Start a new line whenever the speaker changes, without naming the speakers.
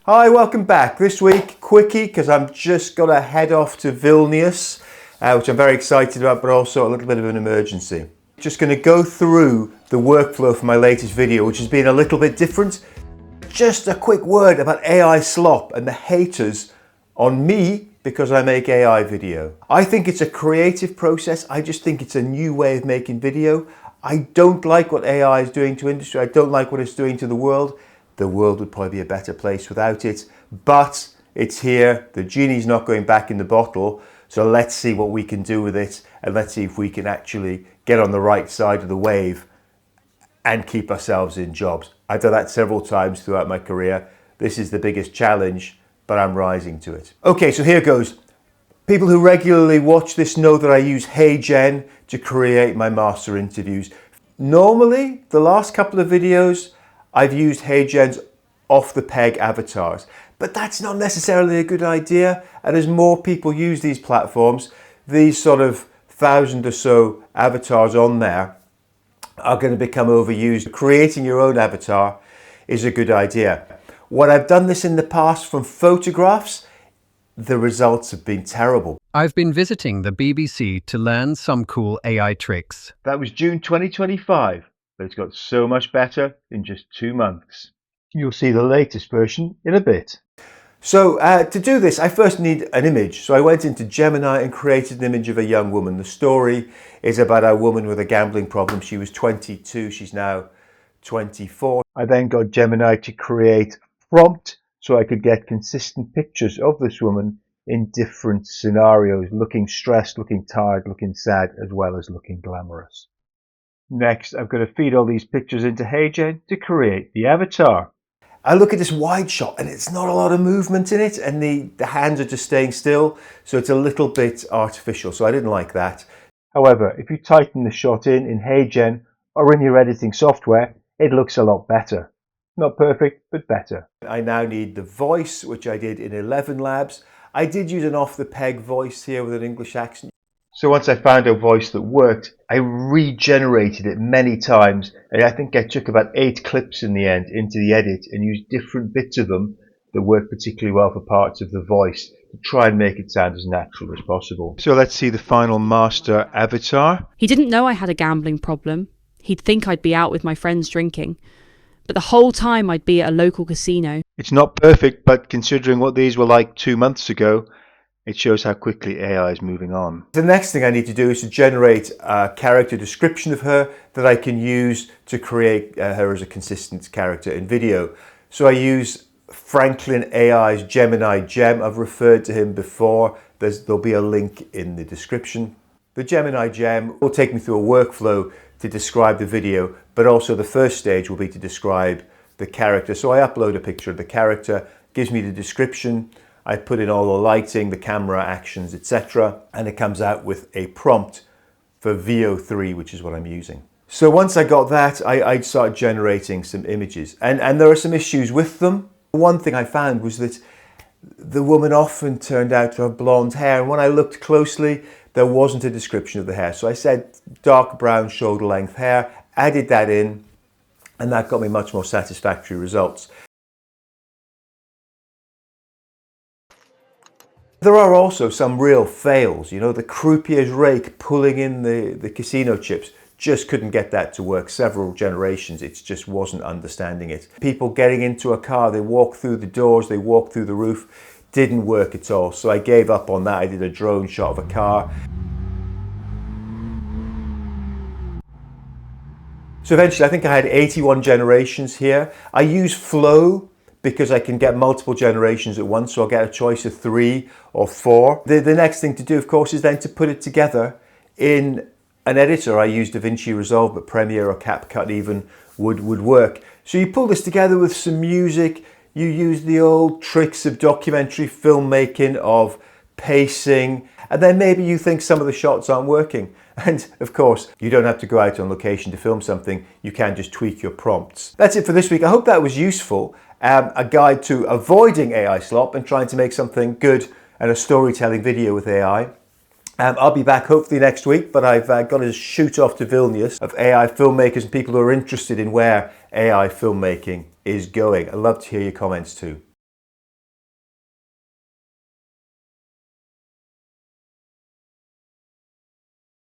Hi, welcome back. This week, quickie, because I'm just going to head off to Vilnius, which I'm very excited about, but also a little bit of an emergency. Just going to go through the workflow for my latest video, which has been a little bit different. Just a quick word about AI slop and the haters on me because I make AI video. I think it's a creative process. I just think it's a new way of making video. I don't like what AI is doing to industry. I don't like what it's doing to the world. The world would probably be a better place without it, but it's here. The genie's not going back in the bottle. So let's see what we can do with it, and let's see if we can actually get on the right side of the wave and keep ourselves in jobs. I've done that several times throughout my career. This is the biggest challenge, but I'm rising to it. Okay, so here goes. People who regularly watch this know that I use Heygen to create my master interviews. Normally, the last couple of videos, I've used Heygen's off-the-peg avatars, but that's not necessarily a good idea. And as more people use these platforms, these sort of 1,000 or so avatars on there are going to become overused. Creating your own avatar is a good idea. When I've done this in the past from photographs, the results have been terrible.
I've been visiting the BBC to learn some cool AI tricks.
That was June 2025. But it's got so much better in just 2 months. You'll see the latest version in a bit. So to do this, I first need an image. So I went into Gemini and created an image of a young woman. The story is about a woman with a gambling problem. She was 22, she's now 24. I then got Gemini to create a prompt so I could get consistent pictures of this woman in different scenarios, looking stressed, looking tired, looking sad, as well as looking glamorous. Next, I've got to feed all these pictures into Heygen to create the avatar. I look at this wide shot and it's not a lot of movement in it, and the hands are just staying still, so it's a little bit artificial, so I didn't like that. However, if you tighten the shot in Heygen or in your editing software, it looks a lot better. Not perfect, but better. I now need the voice, which I did in 11 Labs. I did use an off-the-peg voice here with an English accent. So once I found a voice that worked, I regenerated it many times, and I think I took about 8 clips in the end into the edit and used different bits of them that worked particularly well for parts of the voice to try and make it sound as natural as possible. So let's see the final master avatar.
He didn't know I had a gambling problem. He'd think I'd be out with my friends drinking. But the whole time I'd be at a local casino.
It's not perfect, but considering what these were like 2 months ago, it shows how quickly AI is moving on. The next thing I need to do is to generate a character description of her that I can use to create her as a consistent character in video. So I use Franklin AI's Gemini Gem. I've referred to him before. There'll be a link in the description. The Gemini Gem will take me through a workflow to describe the video, but also the first stage will be to describe the character. So I upload a picture of the character, gives me the description, I put in all the lighting, the camera actions, etc. and it comes out with a prompt for Veo3, which is what I'm using. So once I got that, I'd start generating some images, and there are some issues with them. One thing I found was that the woman often turned out to have blonde hair, and when I looked closely, there wasn't a description of the hair. So I said dark brown shoulder length hair, added that in, and that got me much more satisfactory results. There are also some real fails. You know, the croupier's rake pulling in the casino chips just couldn't get that to work. Several generations, it just wasn't understanding it. People getting into a car, they walk through the doors, they walk through the roof, didn't work at all. So I gave up on that. I did a drone shot of a car. So eventually, I think I had 81 generations here. I use Flow because I can get multiple generations at once, so I'll get a choice of 3 or 4. The next thing to do, of course, is then to put it together in an editor. I use DaVinci Resolve, but Premiere or CapCut even would work. So you pull this together with some music, you use the old tricks of documentary filmmaking, of pacing, and then maybe you think some of the shots aren't working. And of course, you don't have to go out on location to film something, you can just tweak your prompts. That's it for this week. I hope that was useful. A guide to avoiding AI slop and trying to make something good and a storytelling video with AI. I'll be back hopefully next week, but I've got to shoot off to Vilnius of AI filmmakers and people who are interested in where AI filmmaking is going. I'd love to hear your comments too.